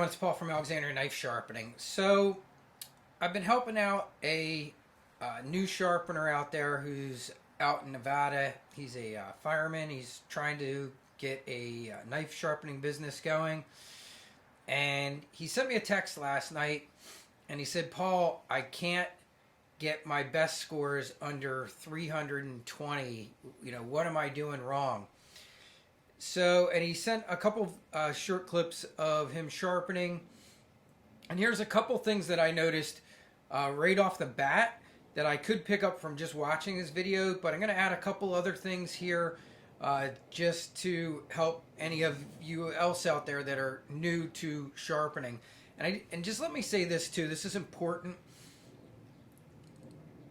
It's Paul from Alexander Knife Sharpening. So, I've been helping out a new sharpener out there who's out in Nevada. He's a fireman. He's trying to get a knife sharpening business going. And he sent me a text last night and he said, Paul, I can't get my best scores under 320. What am I doing wrong? So, and he sent a couple short clips of him sharpening. And here's a couple things that I noticed right off the bat that I could pick up from just watching his video. But I'm going to add a couple other things here just to help any of you else out there that are new to sharpening. And just let me say this too. This is important.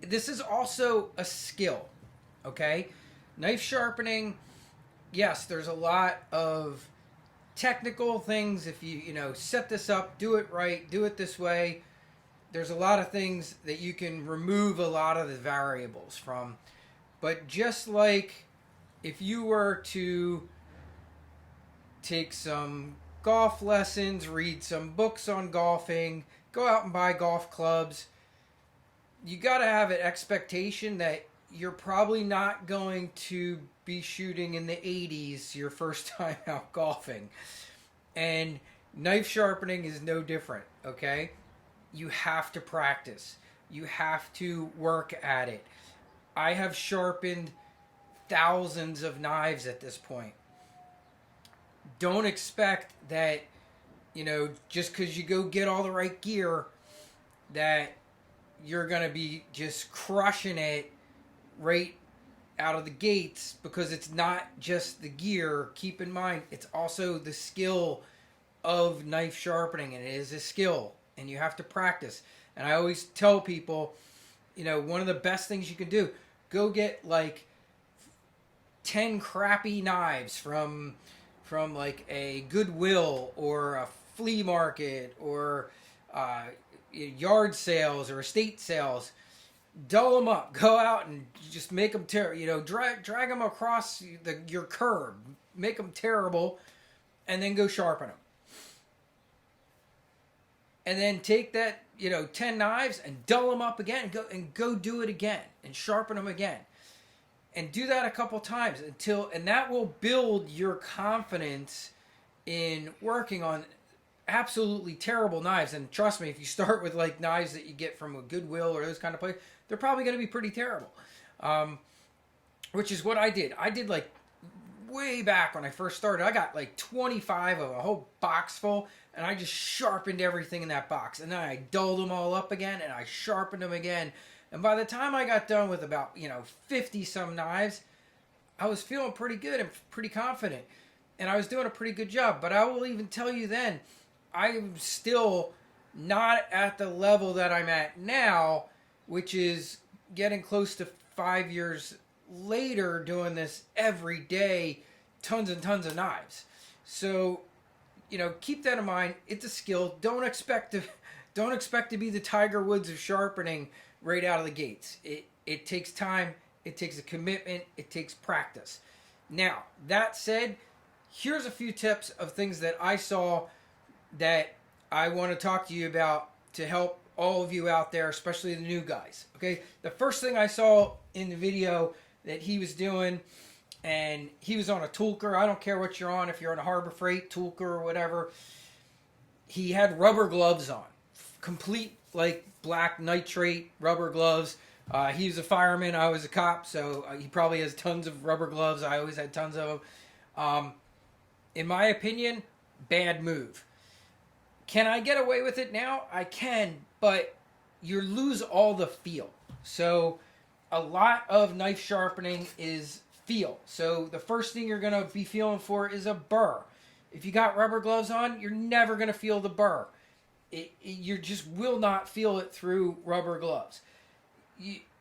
This is also a skill, okay? Knife sharpening, yes, there's a lot of technical things. If you set this up, do it right, do it this way. There's a lot of things that you can remove a lot of the variables from. But just like if you were to take some golf lessons, read some books on golfing, go out and buy golf clubs, you got to have an expectation that you're probably not going to be shooting in the 80s your first time out golfing. And knife sharpening is no different, okay? You have to practice. You have to work at it. I have sharpened thousands of knives at this point. Don't expect that, just because you go get all the right gear, that you're going to be just crushing it right out of the gates, because it's not just the gear. Keep in mind, it's also the skill of knife sharpening, and it is a skill, and you have to practice. And I always tell people, one of the best things you can do, go get like 10 crappy knives from like a Goodwill or a flea market or yard sales or estate sales. Dull them up. Go out and just make them terrible. Drag them across your curb. Make them terrible, and then go sharpen them. And then take that 10 knives and dull them up again, and go do it again and sharpen them again, and do that a couple times and that will build your confidence in working on absolutely terrible knives. And trust me, if you start with like knives that you get from a Goodwill or those kind of places, they're probably going to be pretty terrible. Which is what I did. I did like way back when I first started. I got like 25 of a whole box full, and I just sharpened everything in that box. And then I dulled them all up again, and I sharpened them again. And by the time I got done with about 50 some knives, I was feeling pretty good and pretty confident, and I was doing a pretty good job. But I will even tell you then, I'm still not at the level that I'm at now, which is getting close to 5 years later doing this every day, tons and tons of knives. So, keep that in mind. It's a skill. Don't expect to be the Tiger Woods of sharpening right out of the gates. It takes time. It takes a commitment. It takes practice. Now, that said, here's a few tips of things that I saw that I want to talk to you about to help all of you out there, especially the new guys. Okay, the first thing I saw in the video that he was doing, and he was on a Toolker. I don't care what you're on, if you're on a Harbor Freight, Toolker, or whatever. He had rubber gloves on, complete like black nitrate rubber gloves. He was a fireman. I was a cop, so he probably has tons of rubber gloves. I always had tons of them. In my opinion, bad move. Can I get away with it now? I can, but you lose all the feel. So a lot of knife sharpening is feel. So the first thing you're going to be feeling for is a burr. If you got rubber gloves on, you're never going to feel the burr. You just will not feel it through rubber gloves.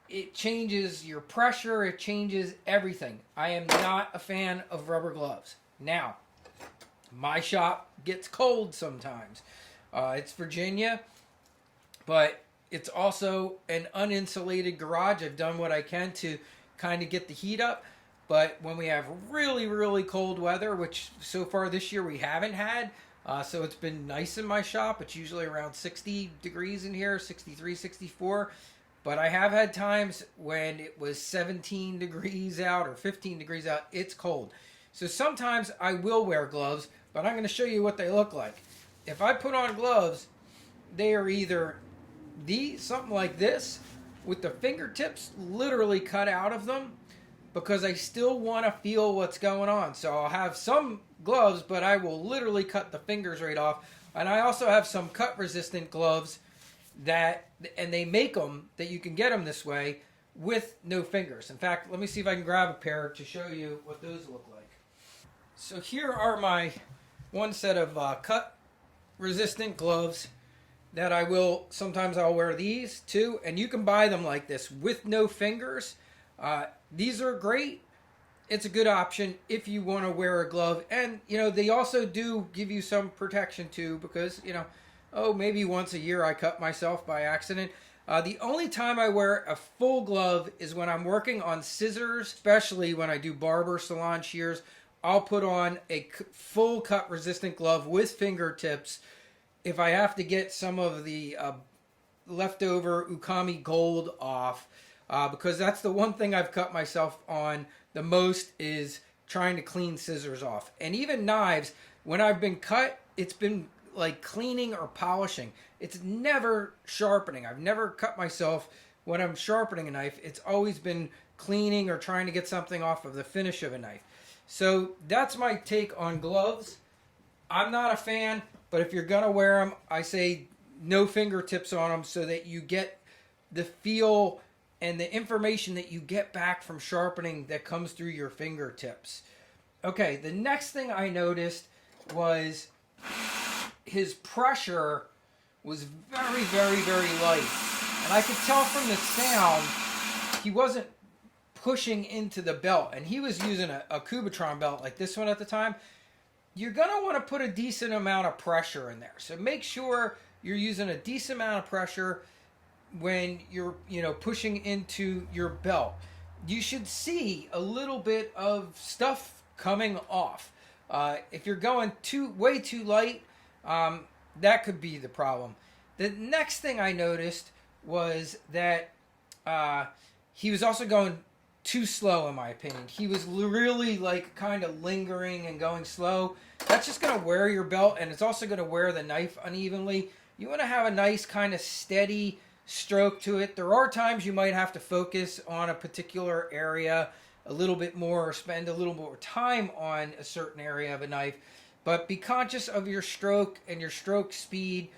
It changes your pressure. It changes everything. I am not a fan of rubber gloves. Now, my shop gets cold sometimes. It's Virginia, but it's also an uninsulated garage. I've done what I can to kind of get the heat up. But when we have really, really cold weather, which so far this year we haven't had, So it's been nice in my shop. It's usually around 60 degrees in here, 63, 64. But I have had times when it was 17 degrees out or 15 degrees out. It's cold. So sometimes I will wear gloves, but I'm going to show you what they look like. If I put on gloves, they are either something like this with the fingertips literally cut out of them, because I still want to feel what's going on. So I'll have some gloves, but I will literally cut the fingers right off. And I also have some cut resistant gloves and they make them that you can get them this way with no fingers. In fact, let me see if I can grab a pair to show you what those look like. So here are my one set of cut resistant gloves that sometimes I'll wear these too. And you can buy them like this with no fingers. These are great. It's a good option if you want to wear a glove. And, they also do give you some protection too, because, maybe once a year I cut myself by accident. The only time I wear a full glove is when I'm working on scissors, especially when I do barber salon shears. I'll put on a full cut resistant glove with fingertips if I have to get some of the leftover Ukami gold off. Because that's the one thing I've cut myself on the most, is trying to clean scissors off. And even knives, when I've been cut, it's been like cleaning or polishing. It's never sharpening. I've never cut myself when I'm sharpening a knife. It's always been cleaning or trying to get something off of the finish of a knife. So that's my take on gloves. I'm not a fan, but if you're going to wear them, I say no fingertips on them, so that you get the feel and the information that you get back from sharpening that comes through your fingertips. Okay, the next thing I noticed was his pressure was very, very, very light. And I could tell from the sound he wasn't pushing into the belt. And he was using a Cubitron belt like this one at the time. You're going to want to put a decent amount of pressure in there. So make sure you're using a decent amount of pressure when you're pushing into your belt. You should see a little bit of stuff coming off. If you're going way too light, that could be the problem. The next thing I noticed was that he was also going too slow, in my opinion. He was really kind of lingering and going slow. That's just going to wear your belt, and it's also going to wear the knife unevenly. You want to have a nice kind of steady stroke to it. There are times you might have to focus on a particular area a little bit more, or spend a little more time on a certain area of a knife, but be conscious of your stroke and your stroke speed.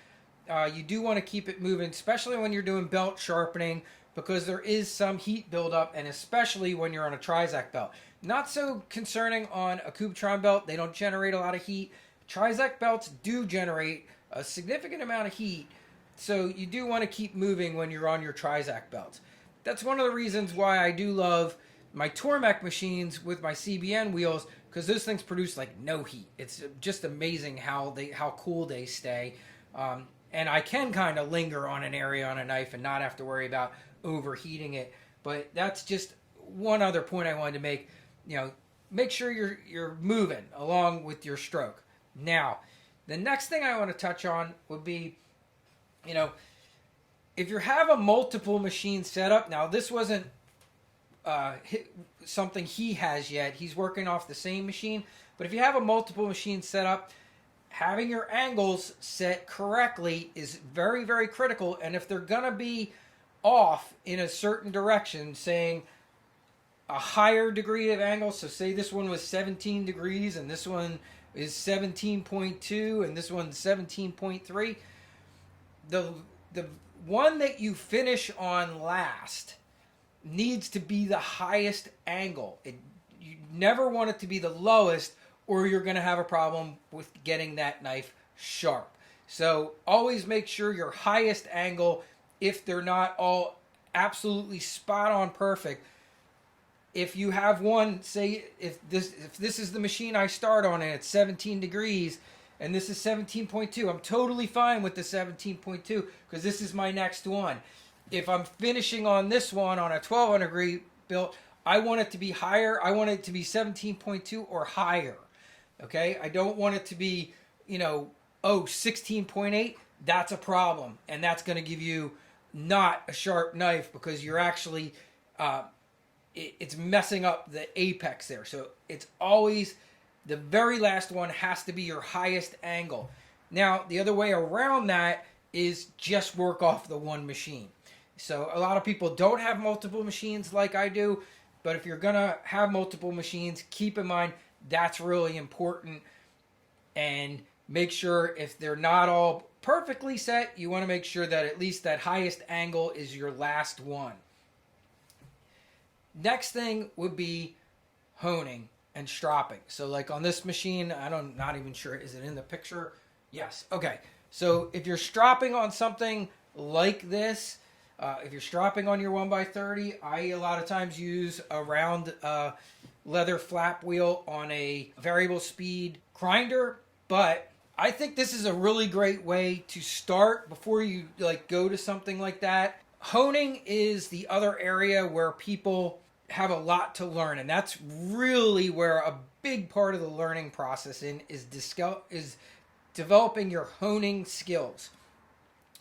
You do want to keep it moving, especially when you're doing belt sharpening, because there is some heat buildup, and especially when you're on a Trizac belt. Not so concerning on a Cubitron belt. They don't generate a lot of heat. Trizac belts do generate a significant amount of heat, so you do want to keep moving when you're on your Trizac belts. That's one of the reasons why I do love my Tormek machines with my CBN wheels, because those things produce no heat. It's just amazing how cool they stay. And I can kind of linger on an area on a knife and not have to worry about overheating it. But that's just one other point I wanted to make. Make sure you're moving along with your stroke. Now, the next thing I want to touch on would be, if you have a multiple machine setup. Now, this wasn't something he has yet. He's working off the same machine. But if you have a multiple machine setup, having your angles set correctly is very, very critical. And if they're going to be off in a certain direction, saying a higher degree of angle, so say this one was 17 degrees and this one is 17.2 and this one's 17.3, the one that you finish on last needs to be the highest angle. You never want it to be the lowest, or you're going to have a problem with getting that knife sharp. So always make sure your highest angle, if they're not all absolutely spot on perfect. If you have one, say if this is the machine I start on and it's 17 degrees and this is 17.2, I'm totally fine with the 17.2 because this is my next one. If I'm finishing on this one on a 1200 degree built, I want it to be higher. I want it to be 17.2 or higher. Okay? I don't want it to be, oh, 16.8, that's a problem. And that's going to give you not a sharp knife because you're actually, it's messing up the apex there. So it's always, the very last one has to be your highest angle. Now, the other way around that is just work off the one machine. So a lot of people don't have multiple machines like I do, but if you're going to have multiple machines, keep in mind that's really important. And make sure if they're not all perfectly set, you want to make sure that at least that highest angle is your last one. Next thing would be honing and stropping. So like on this machine, not even sure, is it in the picture? Yes. Okay. So if you're stropping on something like this, if you're stropping on your 1x30, I a lot of times use a round leather flap wheel on a variable speed grinder, but I think this is a really great way to start before you like go to something like that. Honing is the other area where people have a lot to learn, and that's really where a big part of the learning process is developing your honing skills,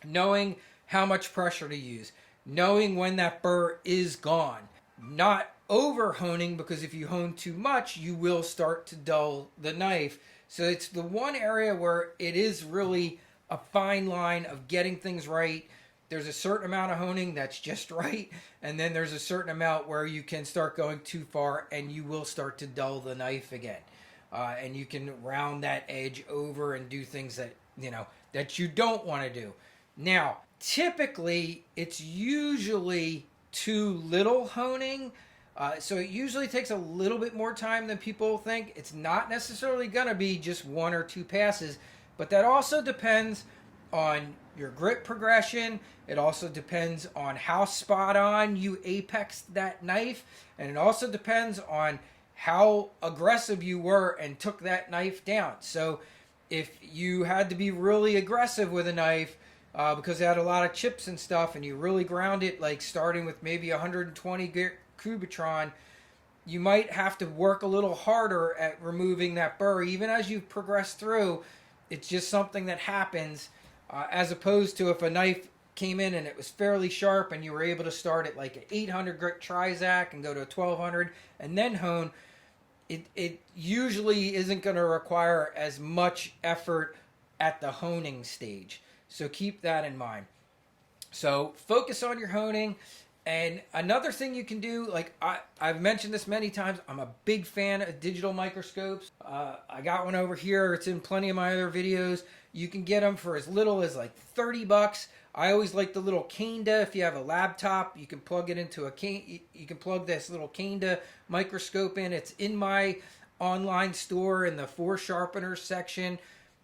knowing how much pressure to use, knowing when that burr is gone, not over honing, because if you hone too much, you will start to dull the knife. So it's the one area where it is really a fine line of getting things right. There's a certain amount of honing that's just right, and then there's a certain amount where you can start going too far and you will start to dull the knife again. And you can round that edge over and do things that, that you don't want to do. Now, typically, it's usually too little honing. So it usually takes a little bit more time than people think. It's not necessarily going to be just one or two passes, but that also depends on your grip progression. It also depends on how spot on you apexed that knife. And it also depends on how aggressive you were and took that knife down. So if you had to be really aggressive with a knife because it had a lot of chips and stuff, and you really ground it, like starting with maybe 120 Cubitron, you might have to work a little harder at removing that burr. Even as you progress through, it's just something that happens, as opposed to if a knife came in and it was fairly sharp and you were able to start at like an 800 grit Trizac and go to a 1200 and then hone. It usually isn't going to require as much effort at the honing stage. So keep that in mind. So focus on your honing. And another thing you can do, like I've mentioned this many times, I'm a big fan of digital microscopes. I got one over here. It's in plenty of my other videos. You can get them for as little as like $30. I always like the little Kanda. If you have a laptop, you can plug it into a you can plug this little Kanda microscope in. It's in my online store in the 4 sharpeners section.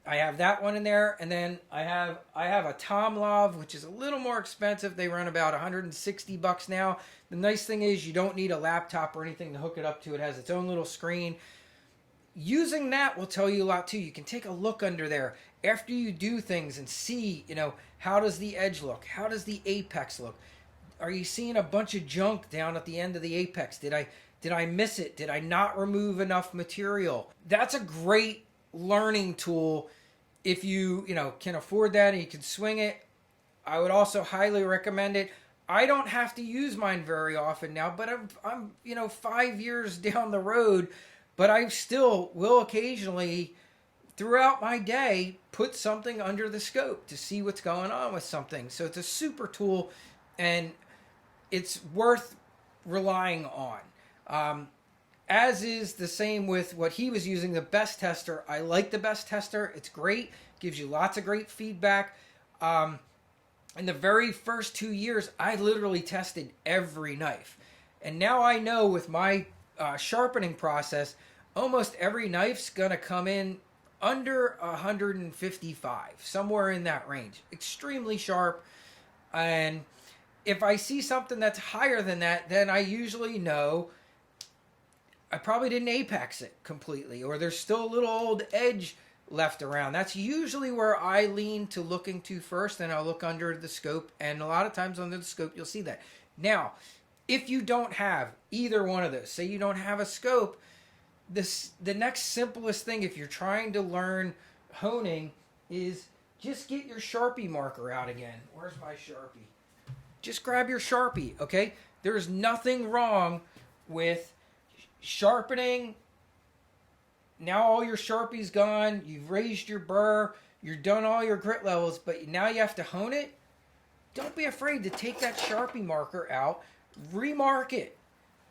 I have that one in there, and then I have a Tomlov, which is a little more expensive. They run about $160 now. The nice thing is you don't need a laptop or anything to hook it up to. It has its own little screen. Using that will tell you a lot too. You can take a look under there after you do things and see, how does the edge look? How does the apex look? Are you seeing a bunch of junk down at the end of the apex? Did I miss it? Did I not remove enough material? That's a great learning tool if you can afford that and you can swing it. I would also highly recommend it. I don't have to use mine very often now, but I'm 5 years down the road, but I still will occasionally throughout my day put something under the scope to see what's going on with something. So it's a super tool and it's worth relying on. As is the same with what he was using, the Best Tester. I like the Best Tester. It's great. Gives you lots of great feedback. In the very first 2 years, I literally tested every knife. And now I know with my sharpening process, almost every knife's going to come in under 155, somewhere in that range. Extremely sharp. And if I see something that's higher than that, then I usually know I probably didn't apex it completely, or there's still a little old edge left around. That's usually where I lean to looking to first, and I'll look under the scope, and a lot of times under the scope you'll see that. Now, if you don't have either one of those, say you don't have a scope, the next simplest thing if you're trying to learn honing is just get your Sharpie marker out again. Where's my Sharpie? Just grab your Sharpie, okay? There's nothing wrong with sharpening. Now all your Sharpie's gone. You've raised your burr. You're done all your grit levels, but now you have to hone it. Don't be afraid to take that Sharpie marker out, remark it,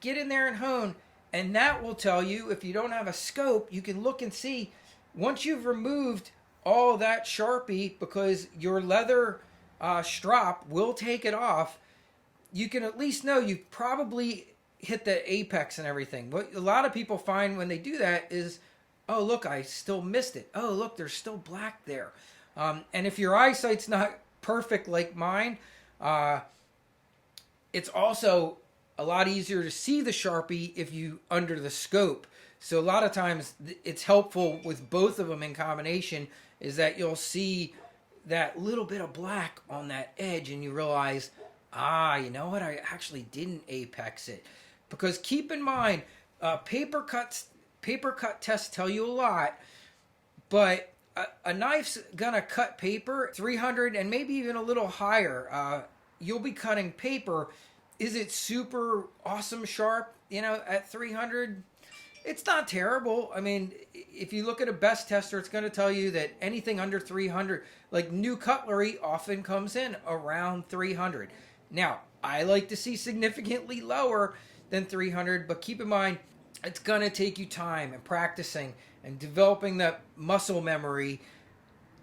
get in there and hone, and that will tell you, if you don't have a scope, you can look and see, once you've removed all that Sharpie, because your leather strop will take it off, you can at least know you've probably hit the apex and everything. What a lot of people find when they do that is, oh, look, I still missed it. Oh, look, there's still black there. And if your eyesight's not perfect like mine, it's also a lot easier to see the Sharpie if you under the scope. So a lot of times it's helpful with both of them in combination, is that you'll see that little bit of black on that edge and you realize, you know what, I actually didn't apex it. Because keep in mind, paper cut tests tell you a lot, but a knife's gonna cut paper 300 and maybe even a little higher. You'll be cutting paper. Is it super awesome sharp, at 300? It's not terrible. I mean, if you look at a best tester, it's going to tell you that anything under 300, like new cutlery, often comes in around 300. Now, I like to see significantly lower than 300, but keep in mind, it's going to take you time and practicing and developing that muscle memory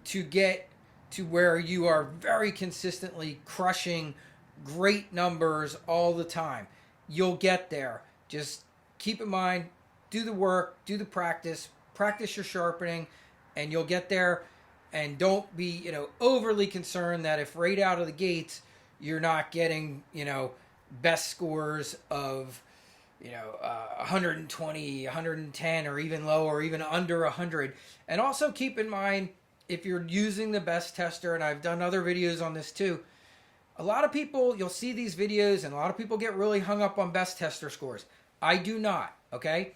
to get to where you are very consistently crushing great numbers all the time. You'll get there. Just keep in mind, do the work, do the practice your sharpening, and you'll get there. And don't be, overly concerned that if right out of the gates you're not getting, best scores of, 120, 110, or even lower, or even under 100. And also keep in mind, if you're using the best tester, and I've done other videos on this too, a lot of people, you'll see these videos, and a lot of people get really hung up on best tester scores. I do not, okay?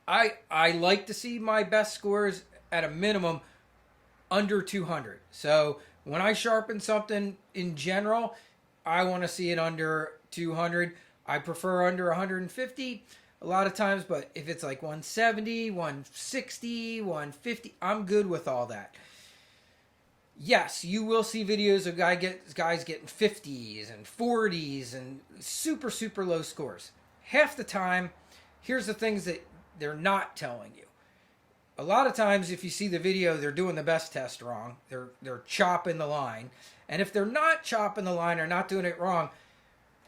I like to see my best scores at a minimum under 200. So when I sharpen something in general, I want to see it under 200. I prefer under 150 a lot of times, but if it's like 170, 160, 150, I'm good with all that. Yes, you will see videos of guys getting 50s and 40s and super, super low scores. Half the time, here's the things that they're not telling you. A lot of times, if you see the video, they're doing the best test wrong. They're chopping the line. And if they're not chopping the line or not doing it wrong,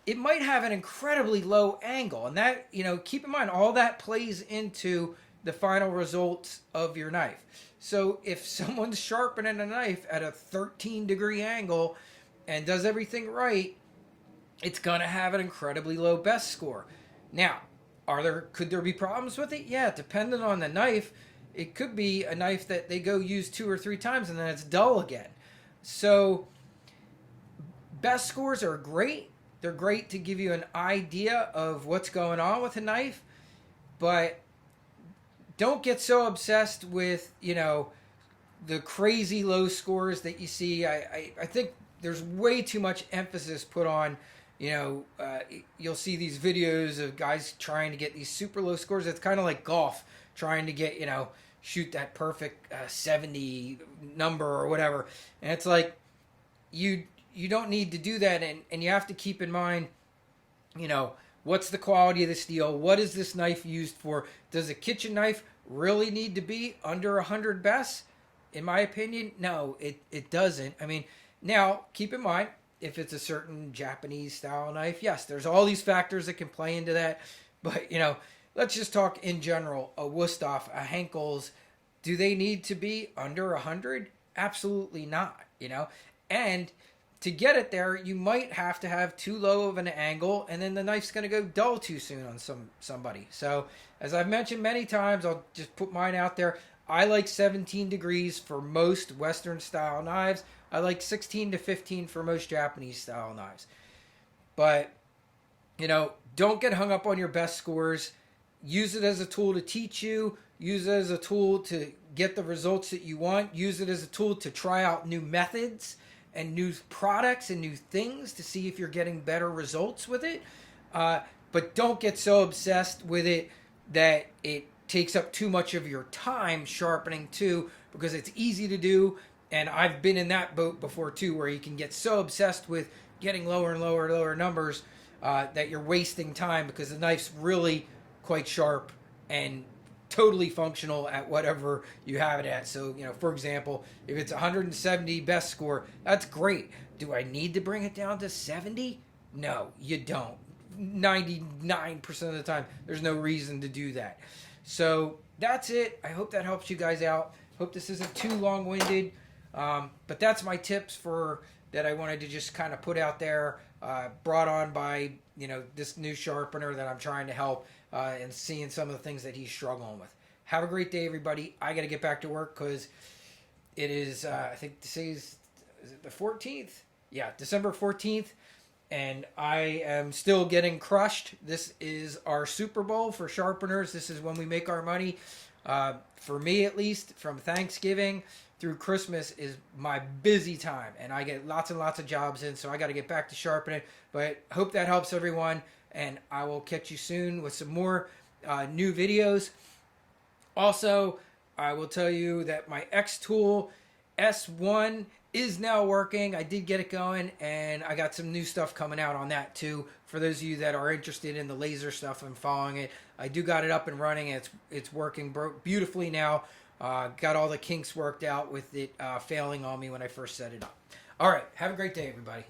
it might have an incredibly low angle. And that, keep in mind, all that plays into the final results of your knife. So if someone's sharpening a knife at a 13-degree angle and does everything right, it's going to have an incredibly low best score. Now, could there be problems with it? Yeah, depending on the knife, it could be a knife that they go use 2 or 3 times and then it's dull again. So best scores are great. They're great to give you an idea of what's going on with a knife, but don't get so obsessed with, the crazy low scores that you see. I think there's way too much emphasis put on, you'll see these videos of guys trying to get these super low scores. It's kind of like golf, trying to get, shoot that perfect 70 number or whatever. And it's like, you don't need to do that. And you have to keep in mind, what's the quality of the steel? What is this knife used for? Does a kitchen knife really need to be under 100 best? In my opinion, no, it doesn't. I mean, now, keep in mind, if it's a certain Japanese style knife, yes, there's all these factors that can play into that. But, let's just talk in general. A Wüsthof, a Henkel's, do they need to be under 100? Absolutely not, And to get it there, you might have to have too low of an angle, and then the knife's going to go dull too soon on somebody. So, as I've mentioned many times, I'll just put mine out there. I like 17 degrees for most Western-style knives. I like 16 to 15 for most Japanese-style knives. But, don't get hung up on your best scores. Use it as a tool to teach you. Use it as a tool to get the results that you want. Use it as a tool to try out new methods and new products and new things to see if you're getting better results with it. But don't get so obsessed with it that it takes up too much of your time sharpening too, because it's easy to do. And I've been in that boat before too, where you can get so obsessed with getting lower and lower and lower numbers that you're wasting time, because the knife's really quite sharp and totally functional at whatever you have it at. So, for example, if it's 170 best score, that's great. Do I need to bring it down to 70? No, you don't. 99% of the time, there's no reason to do that. So that's it. I hope that helps you guys out. Hope this isn't too long-winded. But that's my tips that I wanted to just kind of put out there, brought on by, this new sharpener that I'm trying to help, and seeing some of the things that he's struggling with. Have a great day, everybody. I got to get back to work because it is, I think is it the 14th? Yeah, December 14th. And I am still getting crushed. This is our Super Bowl for sharpeners. This is when we make our money. For me, at least, from Thanksgiving through Christmas is my busy time. And I get lots and lots of jobs in, so I got to get back to sharpening. But I hope that helps everyone. And I will catch you soon with some more new videos. Also, I will tell you that my X Tool S1 is now working. I did get it going, and I got some new stuff coming out on that too. For those of you that are interested in the laser stuff and following it, I do got it up and running. And it's working beautifully now. Got all the kinks worked out with it failing on me when I first set it up. All right, have a great day, everybody.